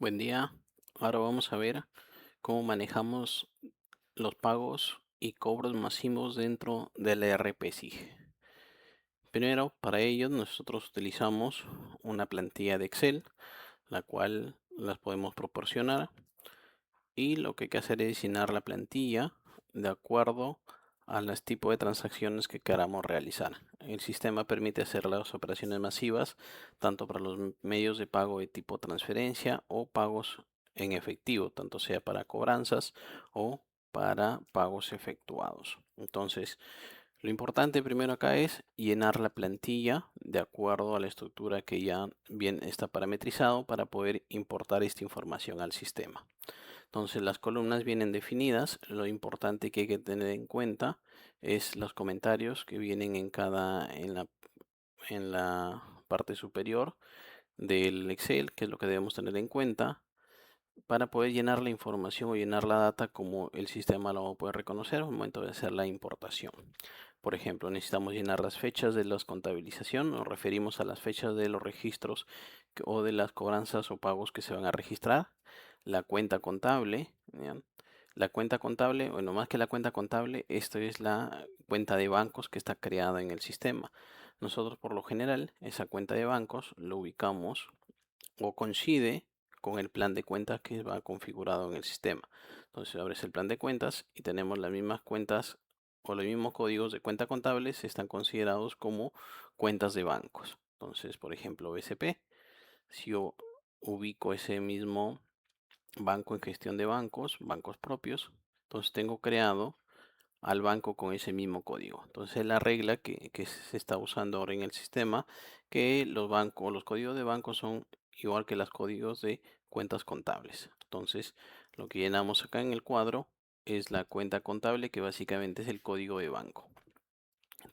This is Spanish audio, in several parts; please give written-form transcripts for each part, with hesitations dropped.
Buen día. Ahora vamos a ver cómo manejamos los pagos y cobros masivos dentro del ERP-SIG. Primero, para ello nosotros utilizamos una plantilla de Excel, la cual las podemos proporcionar. Y lo que hay que hacer es llenar la plantilla de acuerdo a los tipos de transacciones que queramos realizar. El sistema permite hacer las operaciones masivas tanto para los medios de pago de tipo transferencia o pagos en efectivo, tanto sea para cobranzas o para pagos efectuados. Entonces, lo importante primero acá es llenar la plantilla de acuerdo a la estructura que ya bien está parametrizado para poder importar esta información al sistema. Entonces las columnas vienen definidas. Lo importante que hay que tener en cuenta es los comentarios que vienen en la parte superior del Excel, que es lo que debemos tener en cuenta para poder llenar la información o llenar la data como el sistema lo puede reconocer al momento de hacer la importación. Por ejemplo, necesitamos llenar las fechas de la contabilización, nos referimos a las fechas de los registros o de las cobranzas o pagos que se van a registrar, la cuenta contable, ¿ya? La cuenta contable, bueno, más que la cuenta contable, esto es la cuenta de bancos que está creada en el sistema. Nosotros por lo general esa cuenta de bancos lo ubicamos o coincide con el plan de cuentas que va configurado en el sistema. Entonces abres el plan de cuentas y tenemos las mismas cuentas o los mismos códigos de cuenta contables están considerados como cuentas de bancos. Entonces, por ejemplo, BCP, si yo ubico ese mismo banco en gestión de bancos, bancos propios, entonces tengo creado al banco con ese mismo código. Entonces la regla que se está usando ahora en el sistema, que los bancos, los códigos de banco son igual que los códigos de cuentas contables. Entonces lo que llenamos acá en el cuadro es la cuenta contable, que básicamente es el código de banco.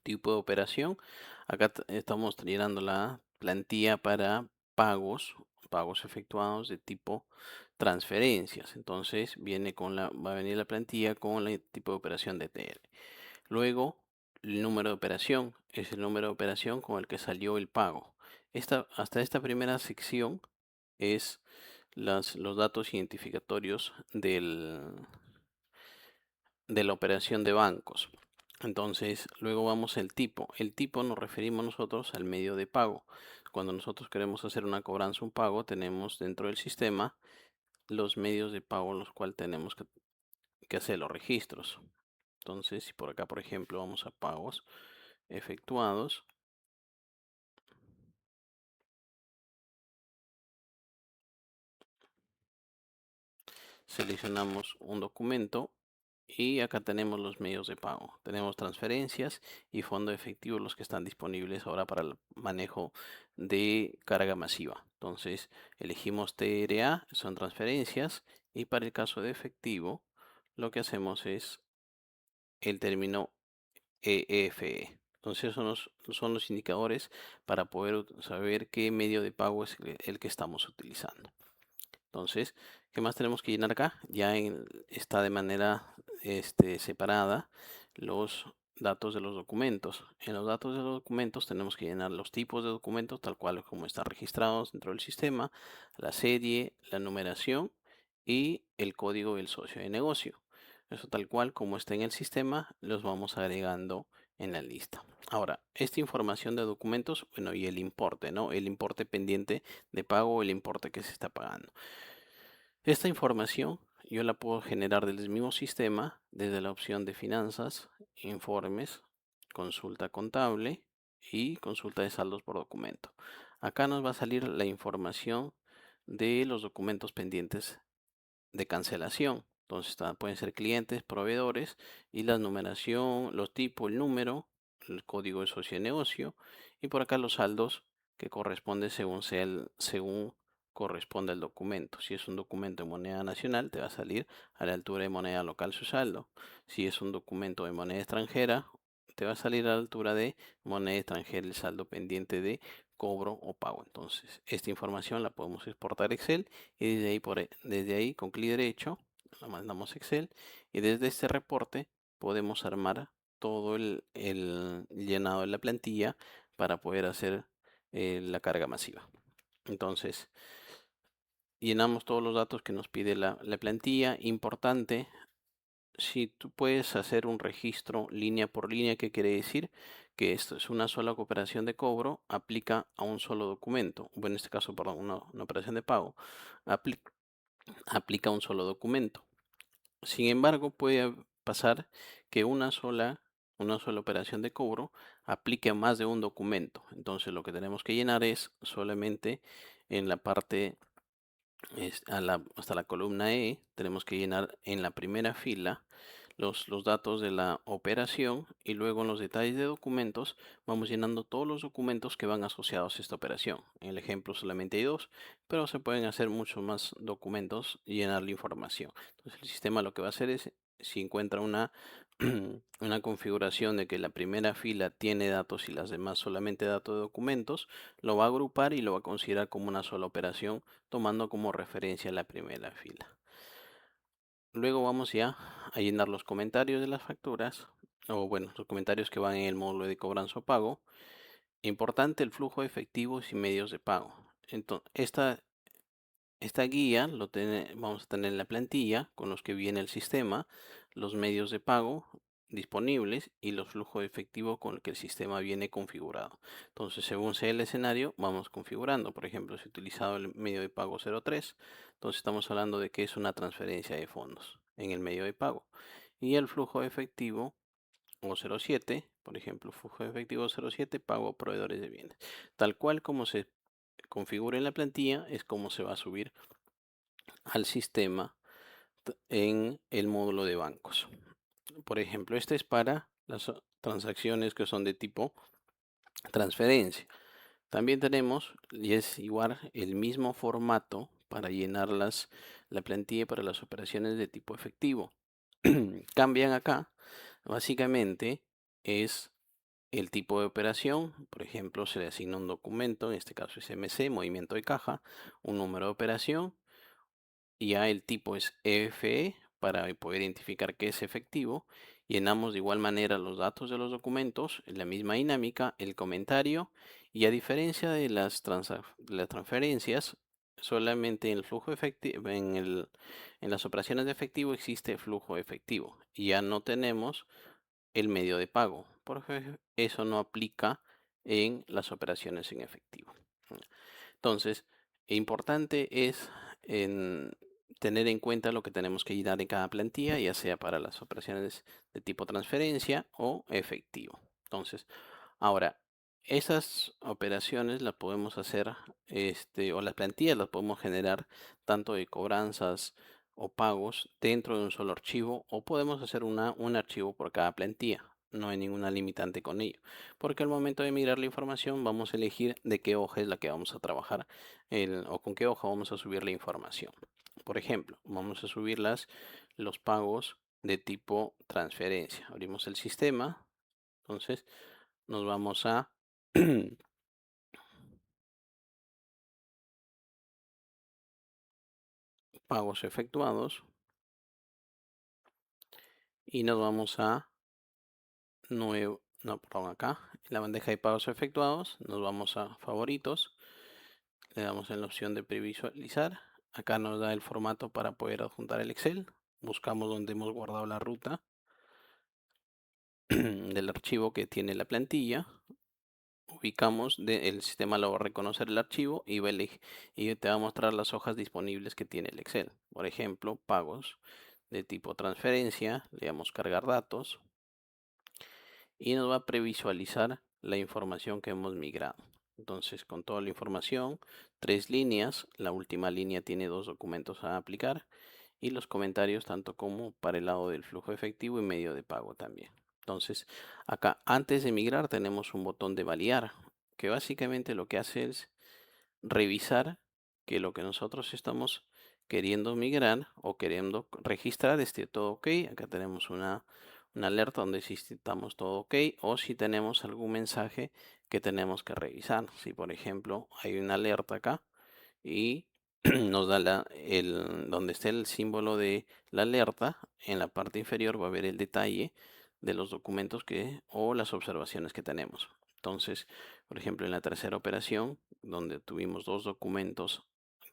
Tipo de operación, acá estamos llenando la plantilla para pagos efectuados de tipo transferencias. Entonces va a venir la plantilla con el tipo de operación de TL. Luego, el número de operación es el número de operación con el que salió el pago. Hasta esta primera sección es los datos identificatorios de la operación de bancos. Entonces, luego vamos al tipo. El tipo nos referimos nosotros al medio de pago. Cuando nosotros queremos hacer una cobranza, un pago, tenemos dentro del sistema los medios de pago en los cuales tenemos que hacer los registros. Entonces, si por acá, por ejemplo, vamos a pagos efectuados, seleccionamos un documento y acá tenemos los medios de pago. Tenemos transferencias y fondo efectivo, los que están disponibles ahora para el manejo de carga masiva. Entonces, elegimos TRA, son transferencias, y para el caso de efectivo, lo que hacemos es el término EFE. Entonces, son los indicadores para poder saber qué medio de pago es el que estamos utilizando. Entonces, ¿qué más tenemos que llenar acá? Está de manera separada los datos de los documentos. En los datos de los documentos tenemos que llenar los tipos de documentos tal cual como están registrados dentro del sistema, la serie, la numeración y el código del socio de negocio. Eso tal cual como está en el sistema, los vamos agregando en la lista. Ahora, esta información de documentos, bueno, y el importe, ¿no? El importe pendiente de pago o el importe que se está pagando. Esta información yo la puedo generar desde el mismo sistema, desde la opción de finanzas, informes, consulta contable y consulta de saldos por documento. Acá nos va a salir la información de los documentos pendientes de cancelación. Entonces pueden ser clientes, proveedores y la numeración, los tipos, el número, el código de socio de negocio y por acá los saldos que corresponde según corresponde al documento. Si es un documento de moneda nacional, te va a salir a la altura de moneda local su saldo. Si es un documento de moneda extranjera, te va a salir a la altura de moneda extranjera el saldo pendiente de cobro o pago. Entonces, esta información la podemos exportar a Excel y desde ahí con clic derecho la mandamos a Excel y desde este reporte podemos armar todo el llenado de la plantilla para poder hacer la carga masiva. Entonces, llenamos todos los datos que nos pide la plantilla. Importante, si tú puedes hacer un registro línea por línea, ¿qué quiere decir? Que esto es una sola operación de cobro, aplica a un solo documento. Bueno, en este caso, perdón, una operación de pago, apli- aplica a un solo documento. Sin embargo, puede pasar que una sola operación de cobro aplique a más de un documento. Entonces, lo que tenemos que llenar es solamente en la parte hasta la columna E, tenemos que llenar en la primera fila los datos de la operación, y luego en los detalles de documentos vamos llenando todos los documentos que van asociados a esta operación. En el ejemplo solamente hay dos, pero se pueden hacer muchos más documentos y llenar la información. Entonces el sistema lo que va a hacer es, si encuentra una configuración de que la primera fila tiene datos y las demás solamente datos de documentos, lo va a agrupar y lo va a considerar como una sola operación, tomando como referencia la primera fila. Luego vamos ya a llenar los comentarios de las facturas, o bueno, los comentarios que van en el módulo de cobranza o pago. Importante, el flujo de efectivos y medios de pago. Entonces, esta guía vamos a tener en la plantilla con los que viene el sistema, los medios de pago disponibles y los flujos de efectivo con el que el sistema viene configurado. Entonces, según sea el escenario, vamos configurando. Por ejemplo, si he utilizado el medio de pago 03, entonces estamos hablando de que es una transferencia de fondos en el medio de pago. Y el flujo de efectivo o 07, por ejemplo, flujo de efectivo 07, pago a proveedores de bienes. Tal cual como se configura en la plantilla, es como se va a subir al sistema en el módulo de bancos. Por ejemplo, este es para las transacciones que son de tipo transferencia. También tenemos, y es igual, el mismo formato para llenar la plantilla para las operaciones de tipo efectivo. Cambian acá, básicamente es el tipo de operación. Por ejemplo, se le asigna un documento, en este caso es MC, movimiento de caja, un número de operación. Ya el tipo es EFE para poder identificar que es efectivo. Llenamos de igual manera los datos de los documentos, en la misma dinámica, el comentario, y a diferencia de las transferencias, solamente en el flujo efectivo, en las operaciones de efectivo existe flujo efectivo. Y ya no tenemos el medio de pago, porque eso no aplica en las operaciones en efectivo. Entonces, importante es tener en cuenta lo que tenemos que llenar en cada plantilla, ya sea para las operaciones de tipo transferencia o efectivo. Entonces, ahora, esas operaciones las podemos hacer, o las plantillas las podemos generar tanto de cobranzas o pagos dentro de un solo archivo, o podemos hacer un archivo por cada plantilla. No hay ninguna limitante con ello, porque al momento de migrar la información vamos a elegir de qué hoja es la que vamos a trabajar o con qué hoja vamos a subir la información. Por ejemplo, vamos a subir los pagos de tipo transferencia. Abrimos el sistema, entonces nos vamos a pagos efectuados y nos vamos a nuevo, no, perdón, acá en la bandeja de pagos efectuados nos vamos a favoritos, le damos en la opción de previsualizar. Acá nos da el formato para poder adjuntar el Excel. Buscamos donde hemos guardado la ruta del archivo que tiene la plantilla. Ubicamos, el sistema lo va a reconocer el archivo y y te va a mostrar las hojas disponibles que tiene el Excel. Por ejemplo, pagos de tipo transferencia, le damos cargar datos y nos va a previsualizar la información que hemos migrado. Entonces, con toda la información, 3 líneas, la última línea tiene 2 documentos a aplicar, y los comentarios tanto como para el lado del flujo efectivo y medio de pago también. Entonces, acá antes de migrar tenemos un botón de validar, que básicamente lo que hace es revisar que lo que nosotros estamos queriendo migrar o queriendo registrar esté todo ok. Acá tenemos una alerta donde si estamos todo ok, o si tenemos algún mensaje que tenemos que revisar. Si por ejemplo hay una alerta acá y nos da donde esté el símbolo de la alerta, en la parte inferior va a haber el detalle de los documentos o las observaciones que tenemos. Entonces, por ejemplo, en la tercera operación, donde tuvimos 2 documentos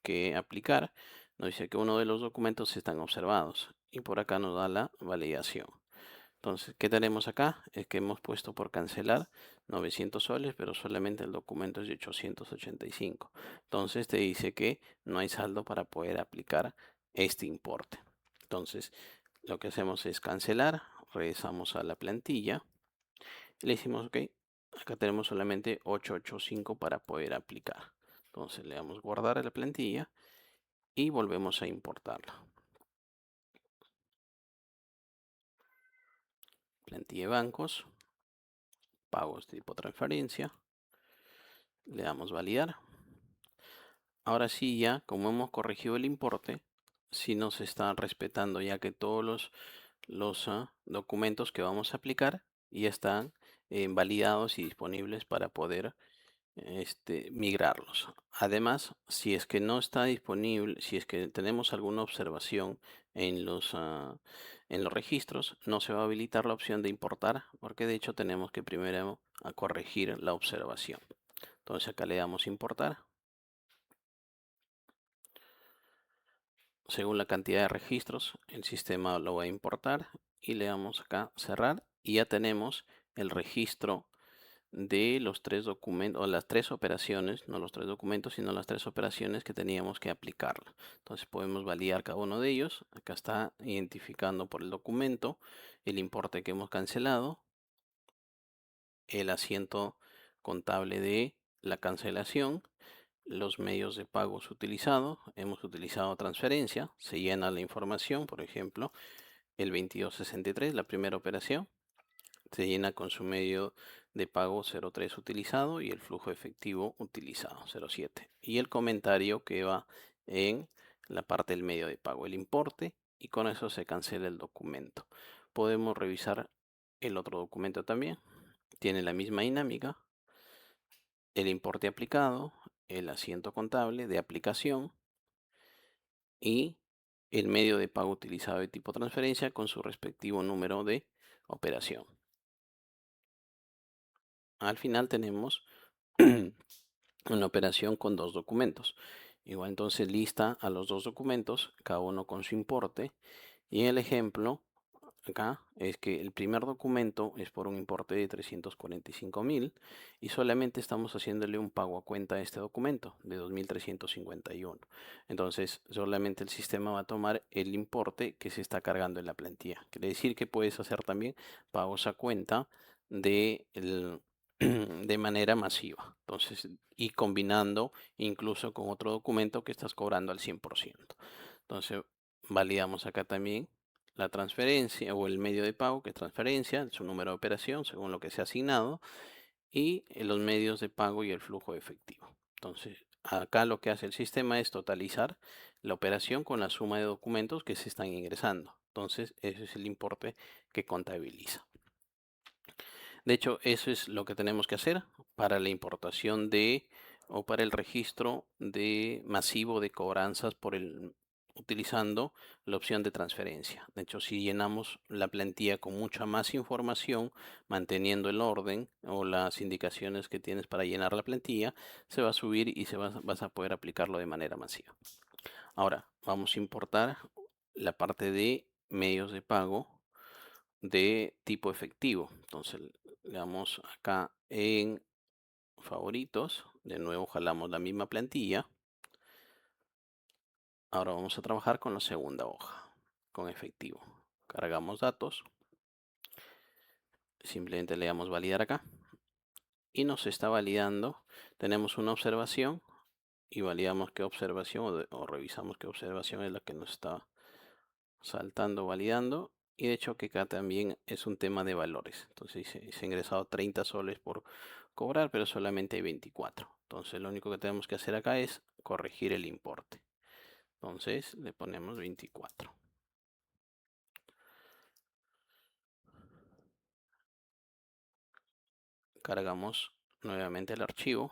que aplicar, nos dice que uno de los documentos están observados y por acá nos da la validación. Entonces, ¿qué tenemos acá? Es que hemos puesto por cancelar 900 soles, pero solamente el documento es de 885. Entonces te dice que no hay saldo para poder aplicar este importe. Entonces, lo que hacemos es cancelar, regresamos a la plantilla, le decimos OK, acá tenemos solamente 885 para poder aplicar. Entonces le damos guardar a la plantilla y volvemos a importarla. Plantilla de bancos, pagos tipo transferencia, le damos validar. Ahora sí, ya como hemos corregido el importe, sí nos está respetando, ya que todos los documentos que vamos a aplicar ya están validados y disponibles para poder migrarlos. Además, si es que no está disponible, si es que tenemos alguna observación en los registros, no se va a habilitar la opción de importar, porque de hecho tenemos que primero corregir la observación. Entonces acá le damos importar. Según la cantidad de registros, el sistema lo va a importar y le damos acá cerrar y ya tenemos el registro de los tres documentos o las tres operaciones, no los tres documentos, sino las tres operaciones que teníamos que aplicar. Entonces podemos validar cada uno de ellos. Acá está identificando por el documento el importe que hemos cancelado, el asiento contable de la cancelación, los medios de pagos utilizados. Hemos utilizado transferencia, se llena la información, por ejemplo, el 2263, la primera operación, se llena con su medio de pago 03 utilizado y el flujo efectivo utilizado 07. Y el comentario que va en la parte del medio de pago, el importe, y con eso se cancela el documento. Podemos revisar el otro documento también. Tiene la misma dinámica, el importe aplicado, el asiento contable de aplicación y el medio de pago utilizado de tipo transferencia con su respectivo número de operación. Al final tenemos una operación con dos documentos. Igual entonces lista a los dos documentos, cada uno con su importe. Y el ejemplo acá es que el primer documento es por un importe de 345.000 y solamente estamos haciéndole un pago a cuenta a este documento de 2.351. Entonces solamente el sistema va a tomar el importe que se está cargando en la plantilla. Quiere decir que puedes hacer también pagos a cuenta de, de manera masiva. Entonces, y combinando incluso con otro documento que estás cobrando al 100%. Entonces, validamos acá también la transferencia o el medio de pago, que es transferencia, su número de operación según lo que se ha asignado, y los medios de pago y el flujo de efectivo. Entonces, acá lo que hace el sistema es totalizar la operación con la suma de documentos que se están ingresando. Entonces, ese es el importe que contabiliza. De hecho, eso es lo que tenemos que hacer para la importación de o para el registro de masivo de cobranzas utilizando la opción de transferencia. De hecho, si llenamos la plantilla con mucha más información, manteniendo el orden o las indicaciones que tienes para llenar la plantilla, se va a subir y vas a poder aplicarlo de manera masiva. Ahora, vamos a importar la parte de medios de pago de tipo efectivo. Entonces le damos acá en favoritos. De nuevo jalamos la misma plantilla. Ahora vamos a trabajar con la segunda hoja, con efectivo. Cargamos datos. Simplemente le damos validar acá. Y nos está validando. Tenemos una observación y validamos qué observación o revisamos qué observación es la que nos está saltando, validando. Y de hecho que acá también es un tema de valores. Entonces se ha ingresado 30 soles por cobrar, pero solamente hay 24. Entonces lo único que tenemos que hacer acá es corregir el importe. Entonces le ponemos 24. Cargamos nuevamente el archivo.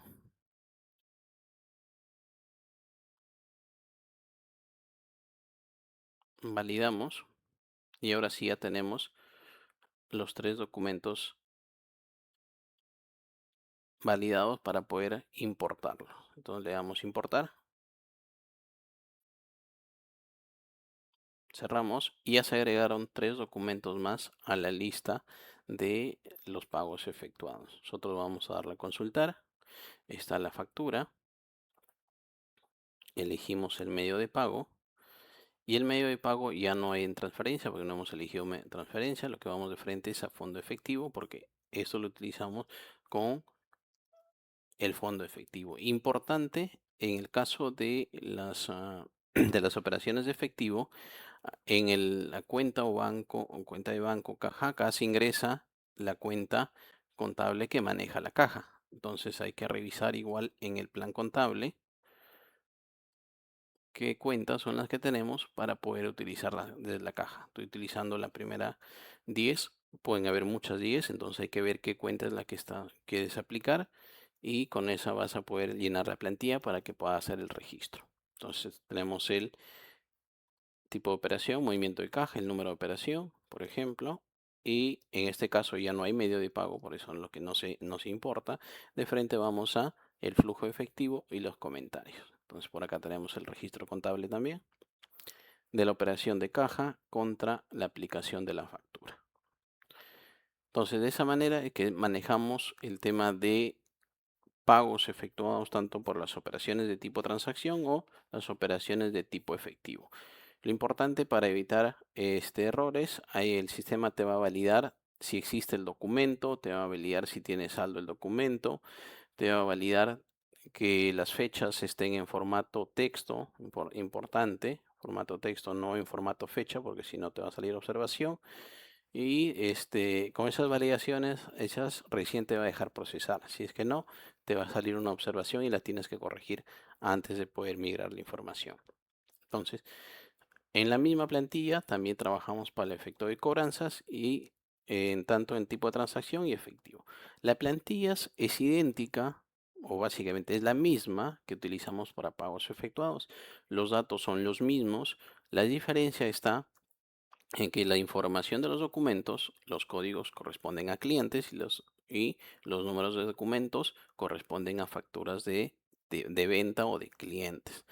Validamos. Y ahora sí ya tenemos los tres documentos validados para poder importarlos. Entonces le damos importar. Cerramos y ya se agregaron 3 documentos más a la lista de los pagos efectuados. Nosotros vamos a darle a consultar. Está la factura. Elegimos el medio de pago. Y el medio de pago ya no hay en transferencia porque no hemos elegido transferencia. Lo que vamos de frente es a fondo efectivo porque esto lo utilizamos con el fondo efectivo. Importante en el caso de de las operaciones de efectivo, en la cuenta o banco o cuenta de banco caja, acá se ingresa la cuenta contable que maneja la caja. Entonces hay que revisar igual en el plan contable qué cuentas son las que tenemos para poder utilizarla desde la caja. Estoy utilizando la primera 10, pueden haber muchas 10, entonces hay que ver qué cuenta es la que quieres aplicar y con esa vas a poder llenar la plantilla para que pueda hacer el registro. Entonces tenemos el tipo de operación, movimiento de caja, el número de operación, por ejemplo, y en este caso ya no hay medio de pago, por eso es lo que nos importa. De frente vamos a el flujo efectivo y los comentarios. Entonces por acá tenemos el registro contable también de la operación de caja contra la aplicación de la factura. Entonces de esa manera es que manejamos el tema de pagos efectuados tanto por las operaciones de tipo transacción o las operaciones de tipo efectivo. Lo importante para evitar errores, ahí el sistema te va a validar si existe el documento, te va a validar si tiene saldo el documento, te va a validar que las fechas estén en formato texto, importante, formato texto, no en formato fecha, porque si no te va a salir observación. Y con esas validaciones hechas, recién te va a dejar procesar. Si es que no, te va a salir una observación y la tienes que corregir antes de poder migrar la información. Entonces, en la misma plantilla también trabajamos para el efecto de cobranzas y tanto en tipo de transacción y efectivo. La plantilla es idéntica o básicamente es la misma que utilizamos para pagos efectuados. Los datos son los mismos. La diferencia está en que la información de los documentos, los códigos corresponden a clientes y los números de documentos corresponden a facturas de venta o de clientes.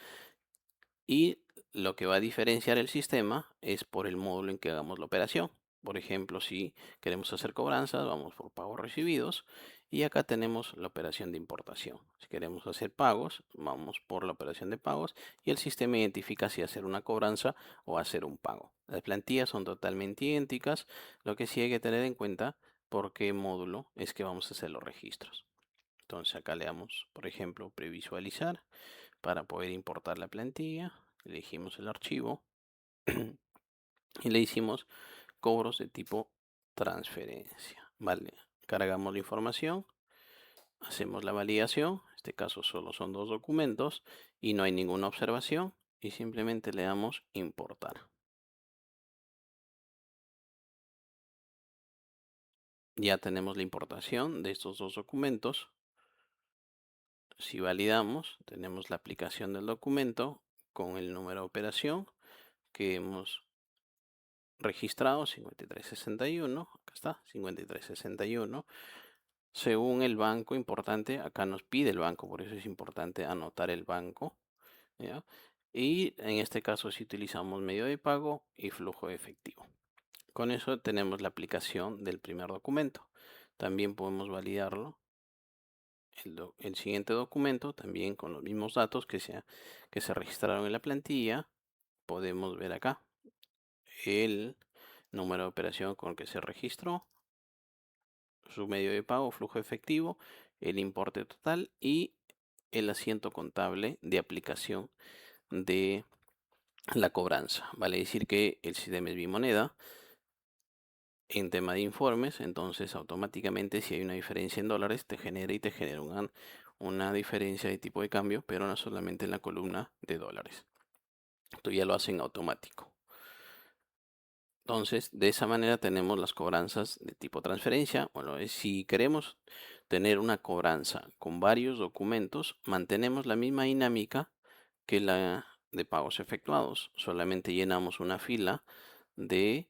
Y lo que va a diferenciar el sistema es por el módulo en que hagamos la operación. Por ejemplo, si queremos hacer cobranzas, vamos por pagos recibidos. Y acá tenemos la operación de importación. Si queremos hacer pagos, vamos por la operación de pagos. Y el sistema identifica si hacer una cobranza o hacer un pago. Las plantillas son totalmente idénticas. Lo que sí hay que tener en cuenta por qué módulo es que vamos a hacer los registros. Entonces acá le damos, por ejemplo, previsualizar para poder importar la plantilla. Elegimos el archivo y le hicimos cobros de tipo transferencia. Vale, cargamos la información, hacemos la validación. En este caso solo son 2 documentos y no hay ninguna observación y simplemente le damos importar. Ya tenemos la importación de estos 2 documentos. Si validamos, tenemos la aplicación del documento con el número de operación que hemos registrado 5361, acá está, 5361. Según el banco, importante, acá nos pide el banco, por eso es importante anotar el banco, ¿ya? Y en este caso si utilizamos medio de pago y flujo de efectivo. Con eso tenemos la aplicación del primer documento. También podemos validarlo, el siguiente documento, también con los mismos datos que se registraron en la plantilla. Podemos ver acá el número de operación con el que se registró, su medio de pago, flujo efectivo, el importe total y el asiento contable de aplicación de la cobranza. Vale decir que el sistema es bimoneda. En tema de informes, entonces automáticamente si hay una diferencia en dólares, te genera una diferencia de tipo de cambio, pero no solamente en la columna de dólares. Esto ya lo hacen automático. Entonces, de esa manera tenemos las cobranzas de tipo transferencia. Bueno, si queremos tener una cobranza con varios documentos, mantenemos la misma dinámica que la de pagos efectuados. Solamente llenamos una fila de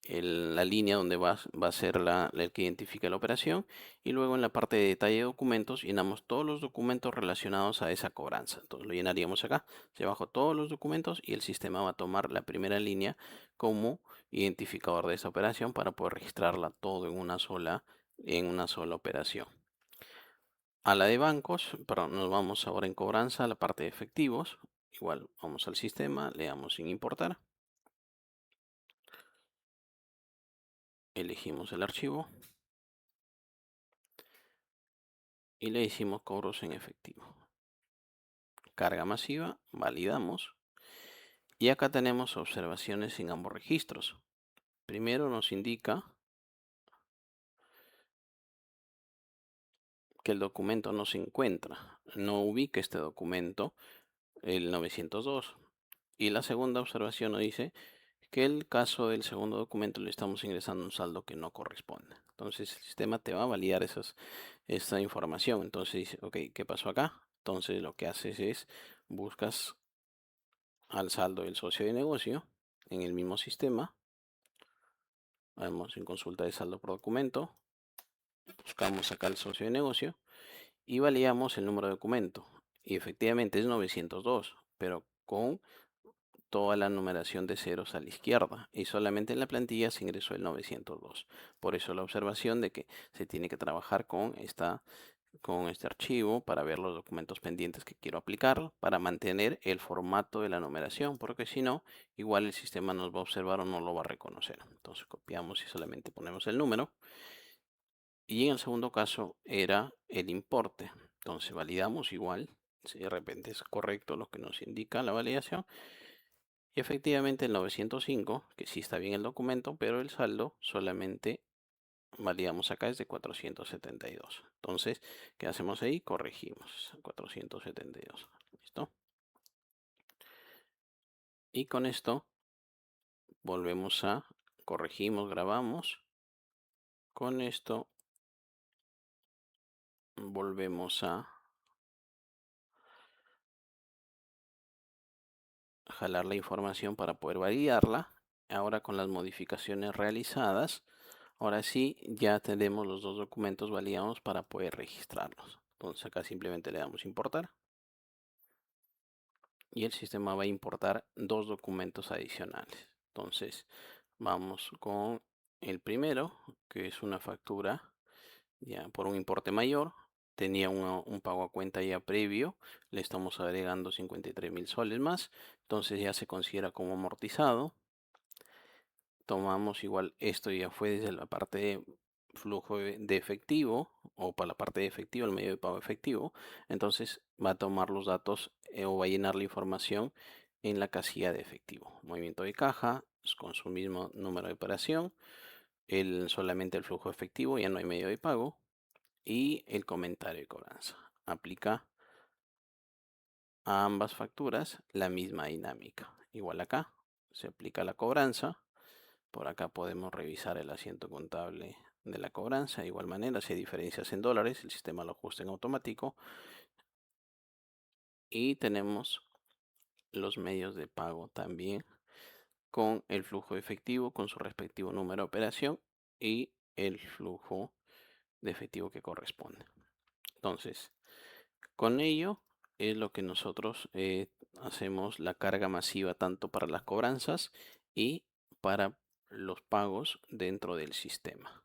la línea donde va a ser el que identifica la operación, y luego en la parte de detalle de documentos llenamos todos los documentos relacionados a esa cobranza. Entonces lo llenaríamos acá, debajo todos los documentos, y el sistema va a tomar la primera línea como identificador de esa operación para poder registrarla todo en una sola operación. A la de bancos, perdón, nos vamos ahora en cobranza a la parte de efectivos. Igual vamos al sistema, le damos sin importar, elegimos el archivo y le decimos cobros en efectivo. Carga masiva, validamos. Y acá tenemos observaciones en ambos registros. Primero nos indica que el documento no se encuentra, no ubica este documento, el 902. Y la segunda observación nos dice que el caso del segundo documento le estamos ingresando un saldo que no corresponde. Entonces el sistema te va a validar esa información. Entonces dice, ok, ¿qué pasó acá? Entonces lo que haces es buscas al saldo del socio de negocio en el mismo sistema. Vamos en consulta de saldo por documento. Buscamos acá el socio de negocio y validamos el número de documento. Y efectivamente es 902, pero con toda la numeración de ceros a la izquierda. Y solamente en la plantilla se ingresó el 902. Por eso la observación de que se tiene que trabajar con este archivo para ver los documentos pendientes que quiero aplicar, para mantener el formato de la numeración, porque si no, igual el sistema nos va a observar o no lo va a reconocer. Entonces copiamos y solamente ponemos el número. Y en el segundo caso era el importe. Entonces validamos igual, si de repente es correcto lo que nos indica la validación. Y efectivamente el 905, que sí está bien el documento, pero el saldo solamente validamos acá es de 472. Entonces, ¿qué hacemos ahí? Corregimos 472. ¿Listo? Y con esto volvemos a corregimos, grabamos. Con esto volvemos a jalar la información para poder validarla. Ahora con las modificaciones realizadas, ahora sí ya tenemos los dos documentos validados para poder registrarlos. Entonces acá simplemente le damos importar y el sistema va a importar dos documentos adicionales. Entonces vamos con el primero, que es una factura ya por un importe mayor. Tenía un pago a cuenta ya previo, le estamos agregando 53.000 soles más, entonces ya se considera como amortizado. Tomamos igual, esto ya fue desde la parte de flujo de efectivo, o para la parte de efectivo, el medio de pago efectivo. Entonces va a tomar los datos o va a llenar la información en la casilla de efectivo. Movimiento de caja con su mismo número de operación, solamente el flujo efectivo, ya no hay medio de pago, y el comentario de cobranza. Aplica a ambas facturas la misma dinámica. Igual acá se aplica la cobranza. Por acá podemos revisar el asiento contable de la cobranza. De igual manera, si hay diferencias en dólares, el sistema lo ajusta en automático. Y tenemos los medios de pago también con el flujo efectivo, con su respectivo número de operación y el flujo de efectivo que corresponde. Entonces, con ello es lo que nosotros hacemos la carga masiva tanto para las cobranzas y para los pagos dentro del sistema.